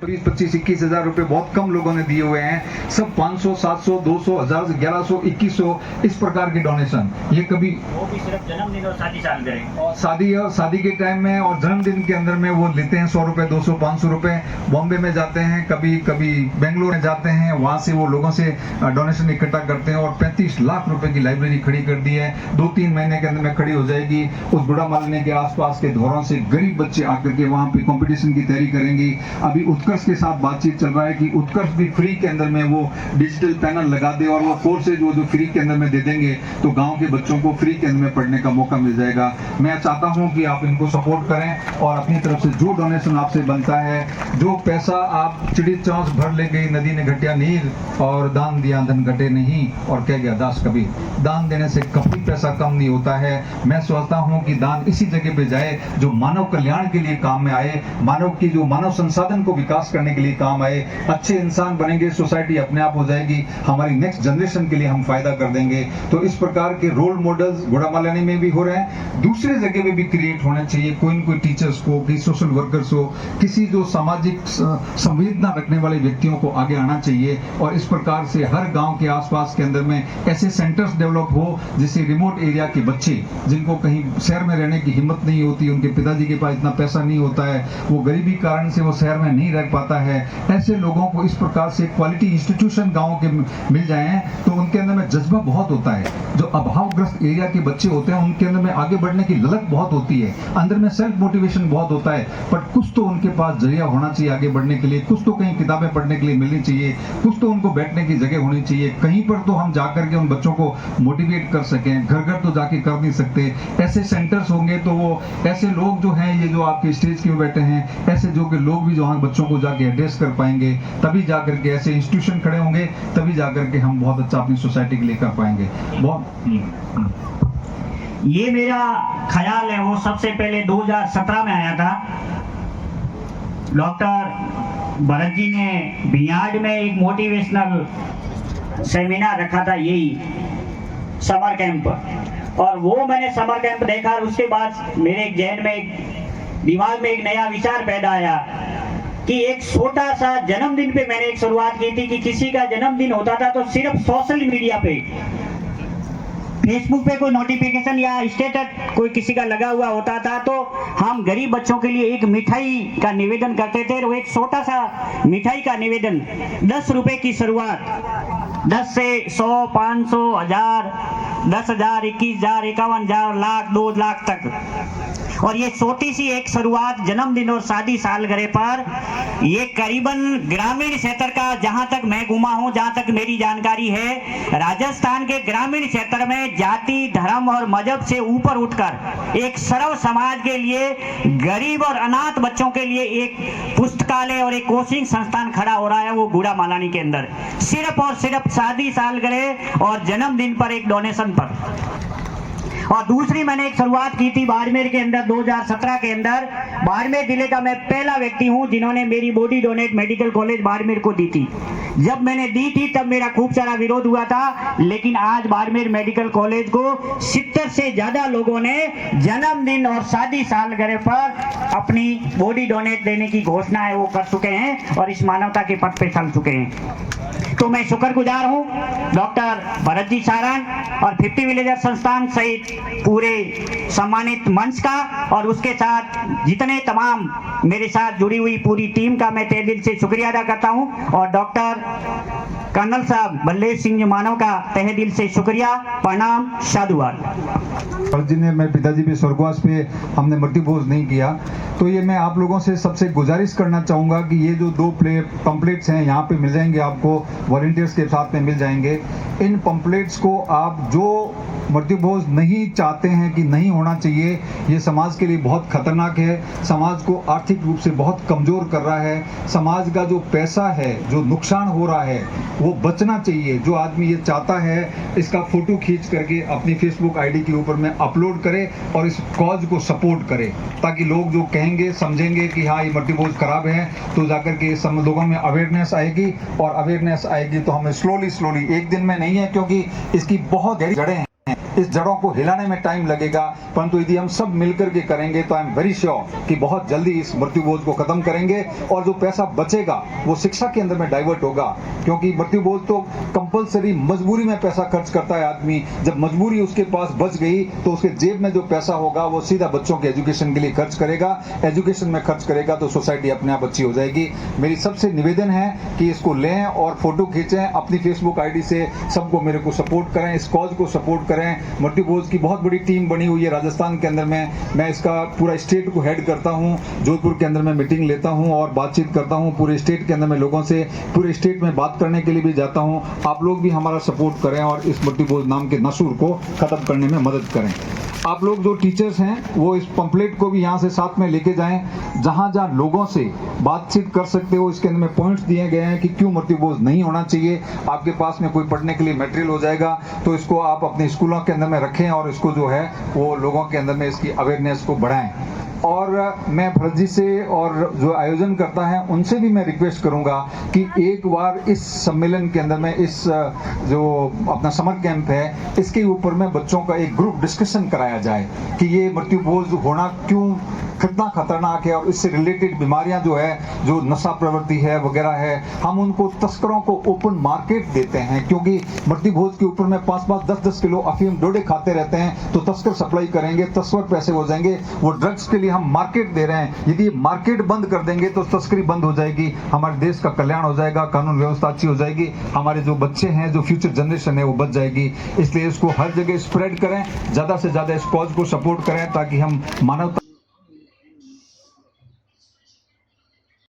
25-21 हजार रुपए बहुत कम लोगों ने दिए हुए हैं। सब 500, 700, 200, 1000, 1100, 2100 इस प्रकार के डोनेशन। ये कभी वो भी सिर्फ जन्मदिन और शादी सालगिरह और शादी के टाइम में और जन्मदिन के अंदर में वो लेते हैं 100 रुपए, 200, 500 रुपए। बॉम्बे में जाते हैं, कभी कभी बेंगलोर में जाते हैं, वहां से वो लोगों से डोनेशन इकट्ठा करते हैं और 35 लाख रुपए की लाइब्रेरी खड़ी कर दी है। 2-3 महीने के अंदर में खड़ी हो जाएगी। उस गुड़ा मालने के आसपास के घरों से गरीब बच्चे आकर के वहां पे कंपटीशन की तैयारी करेंगे। अभी उत्कर्ष के साथ बातचीत चल रहा है कि उत्कर्ष भी फ्री के अंदर में वो डिजिटल पैनल लगा दे और वो कोर्सेज वो जो फ्री के अंदर में दे देंगे तो गांव के बच्चों को फ्री के अंदर में पढ़ने का मौका मिल जाएगा। मैं चाहता हूं कि आप इनको सपोर्ट करें और अपनी तरफ से जो डोनेशन आपसे बनता है, जो पैसा आप चिड़ी चौंस भर ले गई नदी ने घटिया नीर और दान दिया धन घटे नहीं, और कह गया दास कबीर, दान देने से कभी पैसा कम नहीं होता है। मैं सोचता हूं कि दान इसी जगह पे जाए जो मानव कल्याण के लिए काम में आए, मानव संसाधन को विकास करने के लिए काम आए। अच्छे इंसान बनेंगे, सोसाइटी अपने आप हो जाएगी, हमारी नेक्स्ट जनरेशन के लिए हम फायदा कर देंगे। तो इस प्रकार के रोल मॉडल्स गुड़ामालानी में भी हो रहे हैं, दूसरे जगह में भी क्रिएट होने चाहिए। कोई न कोई टीचर्स को, किसी सोशल वर्कर्स हो, किसी जो सामाजिक संवेदना रखने वाले व्यक्तियों को आगे आना चाहिए और इस प्रकार से हर गांव के आसपास के अंदर में ऐसे सेंटर्स डेवलप हो जिससे रिमोट एरिया के बच्चे जिनको कहीं शहर में रहने की हिम्मत नहीं होती, उनके पिताजी के पास इतना पैसा नहीं होता है, वो गरीबी कारण से वो शहर में नहीं रह पाता है, ऐसे लोगों को इस प्रकार से क्वालिटी इंस्टीट्यूशन गांव के मिल जाएं तो उनके अंदर में जज्बा बहुत होता है। जो अभावग्रस्त एरिया के बच्चे होते हैं उनके अंदर में आगे बढ़ने की ललक बहुत होती है, अंदर में सेल्फ मोटिवेशन बहुत होता है, पर कुछ तो उनके पास जरिया होना चाहिए आगे बढ़ने के लिए, कुछ तो कहीं किताबें पढ़ने के लिए मिलनी चाहिए, कुछ तो उनको बैठने की जगह होनी चाहिए, कहीं पर तो हम जाकर के उन बच्चों को मोटिवेट कर सकें। घर घर तो जाके कर नहीं सकते, ऐसे सेंटर्स होंगे तो वो ऐसे लोग जो हैं, ये जो आपके स्टेज के बैठे हैं, ऐसे जो कि लोग भी जो वहाँ बच्चों को जाके एड्रेस कर पाएंगे, तभी जाकर के ऐसे इंस्टीट्यूशन खड़े होंगे, तभी जाकर के हम बहुत अच्छा अपनी सोसाइटी के लिए कर पाएंगे। ये मेरा ख्याल है वो सबसे पहले 2017 में आया था। डॉक्टर भरत जी ने भियाड में एक मोटिवेशनल सेमिनार रखा था, यही समर कैंप, और वो मैंने समर कैंप देखा और उसके बाद मेरे जहन में दिमाग में एक नया विचार पैदा आया कि एक छोटा सा जन्मदिन पे मैंने एक शुरुआत की थी कि किसी का जन्मदिन होता था तो सिर्फ सोशल मीडिया पे, फेसबुक पे कोई नोटिफिकेशन या स्टेटस कोई किसी का लगा हुआ होता था तो हम गरीब बच्चों के लिए एक मिठाई का निवेदन करते थे। वो एक छोटा सा मिठाई का निवेदन, 10 रुपए की शुरुआत, 10 से 100, 500, 1000, 10,000, 21,000, 51,000, लाख, 2 लाख तक। और ये छोटी सी एक शुरुआत जन्मदिन और शादी सालगिरह पर, ये करीबन ग्रामीण क्षेत्र का, जहां तक मैं घुमा हूं, जहां तक मेरी जानकारी है, राजस्थान के ग्रामीण क्षेत्र में जाति, धर्म और मजहब से ऊपर उठकर एक सर्व समाज के लिए, गरीब और अनाथ बच्चों के लिए एक पुस्तकालय और एक कोचिंग संस्थान खड़ा हो रहा है, वो गुड़ा मालानी के अंदर, सिर्फ और सिर्फ शादी सालगिरह और जन्मदिन पर एक डोनेशन पर। और दूसरी मैंने एक शुरुआत की थी बाड़मेर के अंदर 2017 के अंदर। बाड़मेर जिले का मैं पहला व्यक्ति हूं जिन्होंने मेरी body donate medical college Barmer को दी थी। जब मैंने दी थी तब मेरा खूब सारा विरोध हुआ था, लेकिन आज बाड़मेर मेडिकल कॉलेज को 70 से ज्यादा लोगों ने जन्मदिन और शादी सालगिरह पर अपनी बॉडी डोनेट देने की घोषणा है वो कर चुके हैं और इस मानवता के पथ पे चल चुके हैं। तो मैं शुक्रगुजार हूं डॉक्टर भरत जी सारंग और 50 विलेजर संस्थान सहित पूरे सम्मानित मंच का, और उसके साथ जितने तमाम मेरे साथ जुड़ी हुई पूरी टीम का मैं तहे दिल से शुक्रिया अदा करता हूं, और डॉक्टर कर्नल साहब बल्लेश सिंह मानव का तहे दिल से शुक्रिया, प्रणाम, साधुवाद। जी ने, मेरे पिताजी भी स्वर्गवास पे, हमने मृत्यु भोज नहीं किया। तो ये मैं आप लोगों से सबसे गुजारिश करना चाहूँगा कि ये जो 2 पंपलेट्स हैं यहाँ पे मिल जाएंगे आपको, वॉलंटियर्स के साथ में मिल जाएंगे। इन पंपलेट्स को आप जो मृत्यु भोज नहीं चाहते हैं कि नहीं होना चाहिए, ये समाज के लिए बहुत खतरनाक है, समाज को आर्थिक रूप से बहुत कमजोर कर रहा है, समाज का जो पैसा है, जो नुकसान हो रहा है वो बचना चाहिए। जो आदमी ये चाहता है इसका फोटो खींच करके अपनी फेसबुक आईडी के ऊपर में अपलोड करे और इस कॉज को सपोर्ट करे, ताकि लोग जो कहेंगे समझेंगे कि हाँ ये मृत्यु भोज खराब है, तो जाकर के सब लोगों में अवेयरनेस आएगी, और अवेयरनेस आएगी तो हमें स्लोली एक दिन में नहीं है, क्योंकि इसकी बहुत गहरी जड़ें हैं। इस जड़ों को हिलाने में टाइम लगेगा, परंतु यदि हम सब मिलकर के करेंगे तो आई एम वेरी श्योर कि बहुत जल्दी इस मृत्यु बोझ को खत्म करेंगे और जो पैसा बचेगा वो शिक्षा के अंदर में डाइवर्ट होगा, क्योंकि मृत्यु बोझ तो कंपलसरी मजबूरी में पैसा खर्च करता है आदमी। जब मजबूरी उसके पास बच गई तो उसके जेब में जो पैसा होगा वो सीधा बच्चों के एजुकेशन के लिए खर्च करेगा, एजुकेशन में खर्च करेगा तो सोसाइटी अपने आप अच्छी हो जाएगी। मेरी सबसे निवेदन है कि इसको लें और फोटो खींचें, अपनी फेसबुक आईडी से सबको मेरे को सपोर्ट करें, इस कॉज को सपोर्ट करें। मृत्यु बोझ की बहुत बड़ी टीम बनी हुई है राजस्थान के अंदर में, मैं इसका पूरा स्टेट को हेड करता हूं, जोधपुर के अंदर में मीटिंग लेता हूं और बातचीत करता हूं पूरे स्टेट के अंदर में, लोगों से पूरे स्टेट में बात करने के लिए भी जाता हूं। आप लोग भी हमारा सपोर्ट करें और इस मृत्यु बोझ नाम के नसूर को खत्म करने में मदद करें। आप लोग जो टीचर्स हैं वो इस पंपलेट को भी यहाँ से साथ में लेके जाएं, जहाँ जहाँ लोगों से बातचीत कर सकते हो इसके अंदर में पॉइंट्स दिए गए हैं कि क्यों मृत्यु बोझ नहीं होना चाहिए। आपके पास में कोई पढ़ने के लिए मटेरियल हो जाएगा तो इसको आप अपने स्कूलों के अंदर में रखें और इसको जो है वो लोगों के अंदर में इसकी अवेयरनेस को बढ़ाएं। और मैं भरत जी से और जो आयोजन करता है उनसे भी मैं रिक्वेस्ट करूंगा कि एक बार इस सम्मेलन के अंदर में इस जो अपना समर कैंप है इसके ऊपर में बच्चों का एक ग्रुप डिस्कशन कराया जाए कि ये मृत्यु बोझ होना क्यों कितना खतरनाक है और इससे रिलेटेड बीमारियां जो है, जो नशा प्रवृत्ति है वगैरह है, हम उनको तस्करों को ओपन मार्केट देते हैं, क्योंकि मृत्यु भोज के ऊपर में 5-5, 10-10 किलो अफीम डोडे खाते रहते हैं तो तस्कर सप्लाई करेंगे, तस्कर पैसे हो जाएंगे, वो ड्रग्स के लिए हम मार्केट दे रहे हैं। यदि मार्केट बंद कर देंगे तो तस्करी बंद हो जाएगी, हमारे देश का कल्याण हो जाएगा, कानून व्यवस्था अच्छी हो जाएगी, हमारे जो बच्चे हैं, जो फ्यूचर जनरेशन है वो बच जाएगी। इसलिए इसको हर जगह स्प्रेड करें, ज्यादा से ज्यादा इस कॉज को सपोर्ट करें ताकि हम मानवता